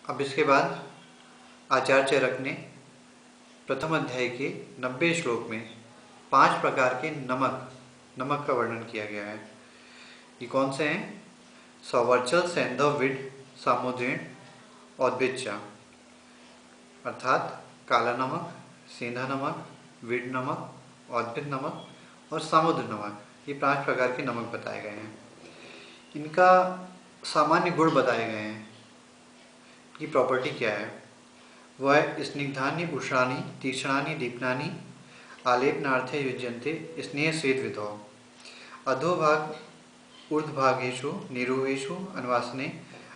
अब इसके बाद आचार्य चरक ने प्रथम अध्याय के 90 श्लोक में 5 प्रकार के नमक का वर्णन किया गया है। ये कौन से हैं? सवर्चल, सैंधव, विड, सामुद्रिण, औद्भिज्जा, अर्थात काला नमक, सेंधा नमक, विड नमक, औद्भिद नमक और सामुद्र नमक। ये 5 प्रकार के नमक बताए गए हैं। इनका सामान्य गुण बताए गए हैं कि प्रॉपर्टी क्या है। वह है स्निग्धानि उष्णानि तीक्ष्णानि दीप्नानि आलेपनार्थे युज्यन्ते स्नेह स्वेद विधौ अधोभाग ऊर्ध्वभागेषु निरूहेषु अन्वासने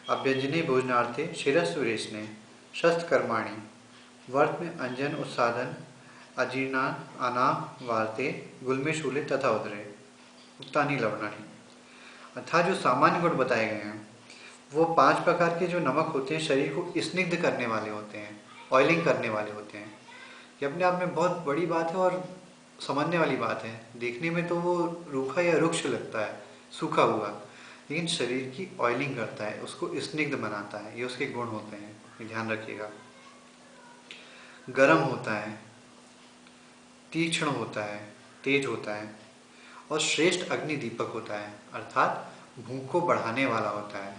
अभ्यंजने भोजनार्थे शिरस्सुरेशने शस्त्रकर्माणि वर्त में अंजन उत्सादन अजीर्णान आनाह वार्ते गुल्मे शूले तथा उदरे उक्तानि लवणानि। अर्थात जो सामान्य गुण बताए गए हैं वो 5 प्रकार के जो नमक होते हैं शरीर को स्निग्ध करने वाले होते हैं, ऑयलिंग करने वाले होते हैं। ये अपने आप में बहुत बड़ी बात है और समझने वाली बात है। देखने में तो वो रूखा या रुक्ष लगता है, सूखा हुआ, लेकिन शरीर की ऑयलिंग करता है, उसको स्निग्ध बनाता है। ये उसके गुण होते हैं, ये ध्यान रखिएगा। गर्म होता है, तीक्ष्ण होता है, तेज होता है और श्रेष्ठ अग्नि दीपक होता है, अर्थात भूख को बढ़ाने वाला होता है।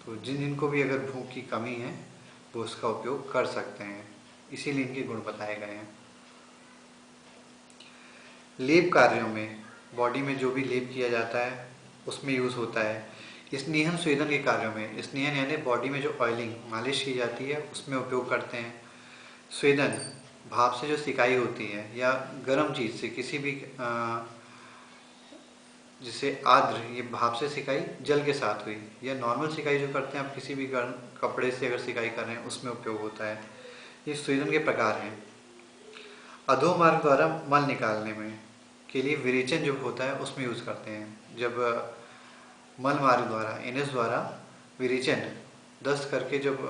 तो जिनको भी अगर भूख की कमी है वो उसका उपयोग कर सकते हैं, इसीलिए इनके गुण बताए गए हैं। लेप कार्यों में, बॉडी में जो भी लेप किया जाता है उसमें यूज़ होता है। स्नेहन स्वेदन के कार्यों में, स्नेहन यानी बॉडी में जो ऑयलिंग मालिश की जाती है उसमें उपयोग करते हैं। स्वेदन भाप से जो सिकाई होती है या गर्म चीज़ से किसी भी जिसे आर्द्र, ये भाप से सिकाई जल के साथ हुई या नॉर्मल सिकाई जो करते हैं आप किसी भी गर्म कपड़े से अगर सिकाई कर रहे हैं उसमें उपयोग होता है। ये स्वेदन के प्रकार हैं। अधोमार्ग द्वारा मल निकालने में के लिए विरेचन जो होता है उसमें यूज़ करते हैं। जब मल मार्ग द्वारा एनएस द्वारा विरेचन दस्त करके जब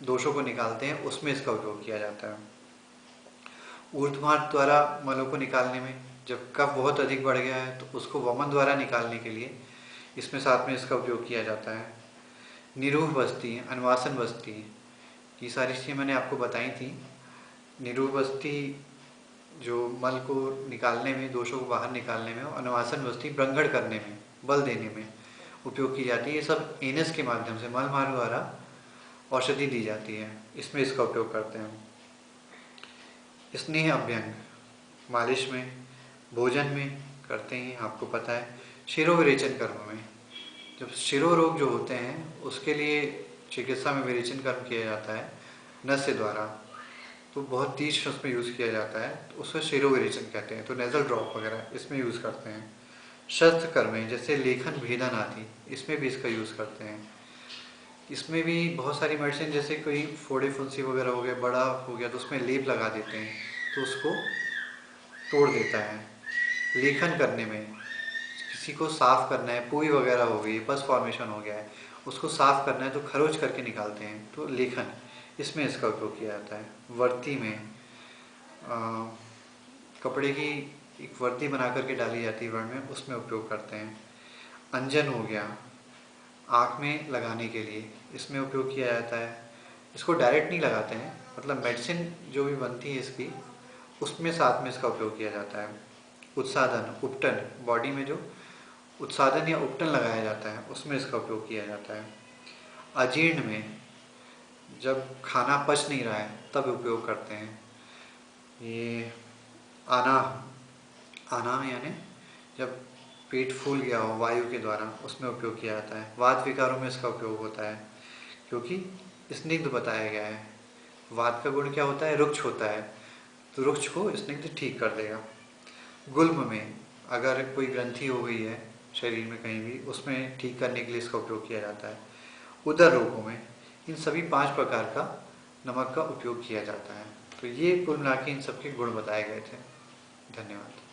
दोषों को निकालते हैं उसमें इसका उपयोग किया जाता है। ऊर्ध्वमार्ग द्वारा मलों को निकालने में, जब कफ बहुत अधिक बढ़ गया है तो उसको वमन द्वारा निकालने के लिए इसमें साथ में इसका उपयोग किया जाता है। निरूह बस्ती, अन्वासन बस्ती, ये सारी चीज़ें मैंने आपको बताई थी। निरूह बस्ती जो मल को निकालने में, दोषों को बाहर निकालने में, और अन्वासन बस्ती ब्रंगड़ करने में, बल देने में उपयोग की जाती है। ये सब एनएस के माध्यम से मल मार्ग द्वारा औषधि दी जाती है, इसमें इसका उपयोग करते हैं। स्नेह अभ्यंग मालिश में, भोजन में करते हैं, आपको पता है। शिरोविरेचन कर्म में, जब शिरोरोग जो होते हैं उसके लिए चिकित्सा में विरेचन कर्म किया जाता है नस्य द्वारा, तो बहुत तीक्ष्ण उसमें यूज़ किया जाता है, तो उसको शिरोविरेचन कहते हैं। तो नेज़ल ड्रॉप वगैरह इसमें यूज़ करते हैं। शस्त्र कर्म में जैसे लेखन भेदन आदि, इसमें भी इसका यूज़ करते हैं। इसमें भी बहुत सारी मेडिसिन, जैसे कोई फोड़े फुंसी वगैरह हो गया, बड़ा हो गया तो उसमें लेप लगा देते हैं तो उसको तोड़ देता है। लेखन करने में किसी को साफ़ करना है, पूई वगैरह हो गई, पस फॉर्मेशन हो गया है, उसको साफ़ करना है तो खरोच करके निकालते हैं, तो लेखन, इसमें इसका उपयोग किया जाता है। वर्ती में कपड़े की एक वर्ती बना करके डाली जाती है वर्ण में, उसमें उपयोग करते हैं। अंजन हो गया, आँख में लगाने के लिए, इसमें उपयोग किया जाता है। इसको डायरेक्ट नहीं लगाते हैं, मतलब मेडिसिन जो भी बनती है इसकी उसमें साथ में इसका उपयोग किया जाता है। उत्सादन, उपटन, बॉडी में जो उत्सादन या उपटन लगाया जाता है उसमें इसका उपयोग किया जाता है। अजीर्ण में, जब खाना पच नहीं रहा है तब उपयोग करते हैं। ये आनाह यानी जब पेट फूल गया हो वायु के द्वारा, उसमें उपयोग किया जाता है। वात विकारों में इसका उपयोग होता है क्योंकि स्निग्ध बताया गया है। वात का गुण क्या होता है? रुक्ष होता है, तो रुक्ष को स्निग्ध ठीक कर देगा। गुल्म में अगर कोई ग्रंथि हो गई है शरीर में कहीं भी, उसमें ठीक करने के लिए इसका उपयोग किया जाता है। उदर रोगों में, इन सभी 5 प्रकार का नमक का उपयोग किया जाता है। तो ये कुल मिला के इन सबके गुण बताए गए थे। धन्यवाद।